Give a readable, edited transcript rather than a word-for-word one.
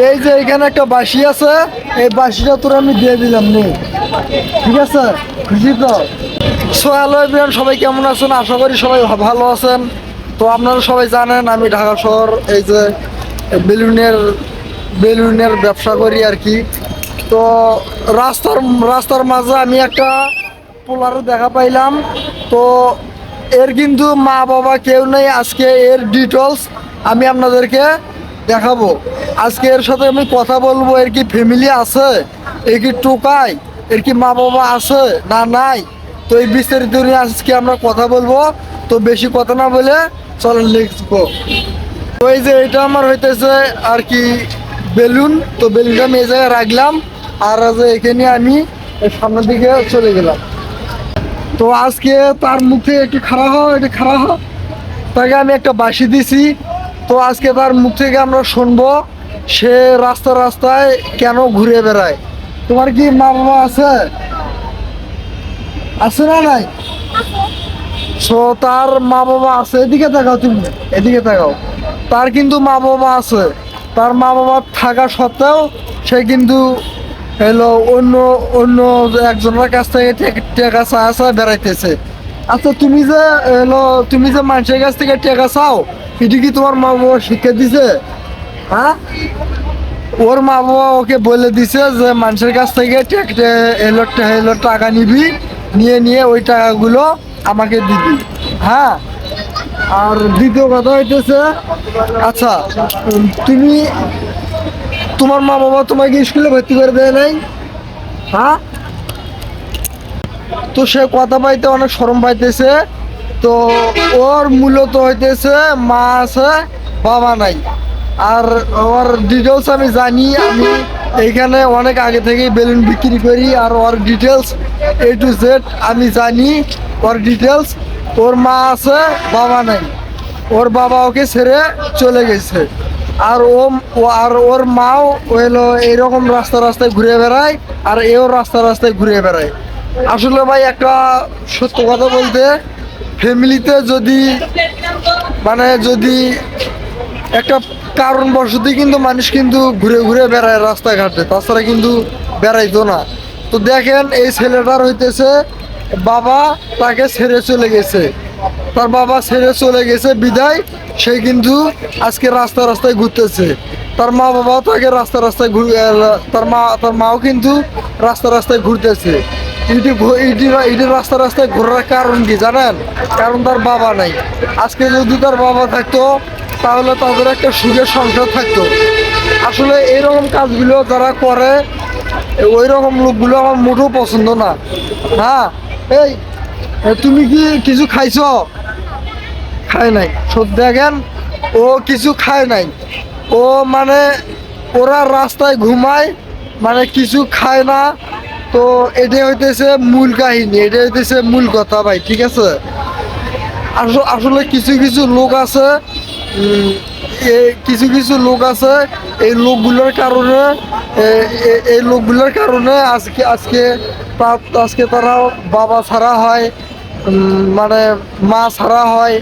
এই যে এখানে একটা বাঁশি আছে, এই বাঁশিটা তোর আমি দিয়ে দিলাম নে, ঠিক আছে? খুশি তো? সো হ্যালো এভরিওয়ান, সবাই কেমন আছেন? আশা করি সবাই ভালো আছেন। তো আপনারা সবাই জানেন আমি ঢাকা শহর এই যে বেলুনের বেলুনের ব্যবসা করি আর কি। তো রাস্তার রাস্তার মাঝে আমি একটা পোলারে দেখা পাইলাম। তো এর কিন্তু মা বাবা কেউ নেই। আজকে এর ডিটেলস আমি আপনাদেরকে দেখাবো। আজকে এর সাথে আমি কথা বলবো, এর কি ফ্যামিলি আছে, এর কি টোকায়, এর কি মা বাবা আছে না নাই। তো এই বিস্তারিত নিয়ে আজকে আমরা কথা বলবো। তো বেশি কথা না বলে চলেন লেটস গো। তো এই যে এটা আমার হইতেছে আর কি বেলুন। তো বেলুনটা আমি এই জায়গায় রাখলাম, আর যে এখানে আমি সামনের দিকে চলে গেলাম। তো আজকে তার মুখে একটু খারাপ হয়, একটু খারাপ হয়, তাকে আমি একটা বাঁশি দিছি। তো আজকে তার মুখ থেকে আমরা শুনবো সে রাস্তায় রাস্তায় কেন ঘুরে বেড়ায়। তোমার কি মা বাবা আছে? আছে না নাই? সো তার মা বাবা আছে, এদিকে তাকাও, তুমি এদিকে তাকাও। তার কিন্তু মা বাবা আছে। তার মা বাবা থাকা সত্ত্বেও সে কিন্তু হলো অন্য অন্য একজনের কাছ থেকে টাকা চা বেড়াইতেছে। আচ্ছা তুমি যে তুমি যে মানুষের কাছ থেকে টাকা চাও, এটি কি তোমার মা বাবা শিক্ষা দিছে? হ্যাঁ, ওর মা বাবা ওকে বলে দিছে যে মানুষের কাছ থেকে টাকা নিবি, নিয়ে নিয়ে ওই টাকাগুলো আমাকে দিবি। হ্যাঁ, আর দ্বিতীয় কথা হইতেছে, আচ্ছা তুমি, তোমার মা বাবা তোমাকে স্কুলে ভর্তি করে দেয় নাই? হ্যাঁ, তো সে কথা পাইতে অনেক শরম পাইতেছে। তো ওর মূলত হইতেছে মা আছে, বাবা নাই। আর ওর ডিটেলস আমি জানি, আমি এইখানে অনেক আগে থেকেই বেলুন বিক্রি করি, আর ওর ডিটেলস A to Z আমি জানি। ওর ডিটেলস, ওর মা আছে, বাবা নাই। ওর বাবা ওকে ছেড়ে চলে গেছে। আর ওর মাও হলো এইরকম রাস্তা রাস্তায় ঘুরে বেড়ায়, আর এও রাস্তা রাস্তায় ঘুরে বেড়ায়। আসলে ভাই একটা সত্য কথা বলতে, ফ্যামিলিতে যদি যদি একটা কারণবশতই কিন্তু মানুষ কিন্তু ঘুরে ঘুরে বেড়ায় রাস্তাঘাটে, তাছাড়া কিন্তু বেড়াইতো না। তো দেখেন এই ছেলেটার হইতেছে বাবা তাকে ছেড়ে চলে গেছে। তার বাবা ছেড়ে চলে গেছে বিদায় সে কিন্তু আজকে রাস্তা রাস্তায় ঘুরতেছে। তার মা বাবাও তাকে রাস্তা রাস্তায় তার মাও কিন্তু রাস্তা রাস্তায় ঘুরতেছে। ইটি রাস্তা রাস্তায় ঘোরার কারণ কি জানেন? কারণ তার বাবা নাই। আজকে যদি তার বাবা থাকতো তাহলে তাদের একটা সুখের সংসার থাকতো। আসলে এইরকম কাজগুলো যারা করে, ওই রকম লোকগুলো আমার মোটেও পছন্দ না। হ্যাঁ, এই তুমি কি কিছু খাইছো? খায় নাই। সত্যি দেখেন, ও কিছু খায় নাই। ও ওরা রাস্তায় ঘুমায়, কিছু খায় না। তো এটাই হইতেছে মূল কাহিনী, এটা হইতেছে মূল কথা ভাই, ঠিক আছে? আসলে কিছু কিছু লোক আছে, কিছু কিছু লোক আছে, এই লোকগুলোর কারণে এই লোকগুলোর কারণে আজকে আজকে আজকে তারা বাবা ছাড়া হয়, মা ছাড়া হয়,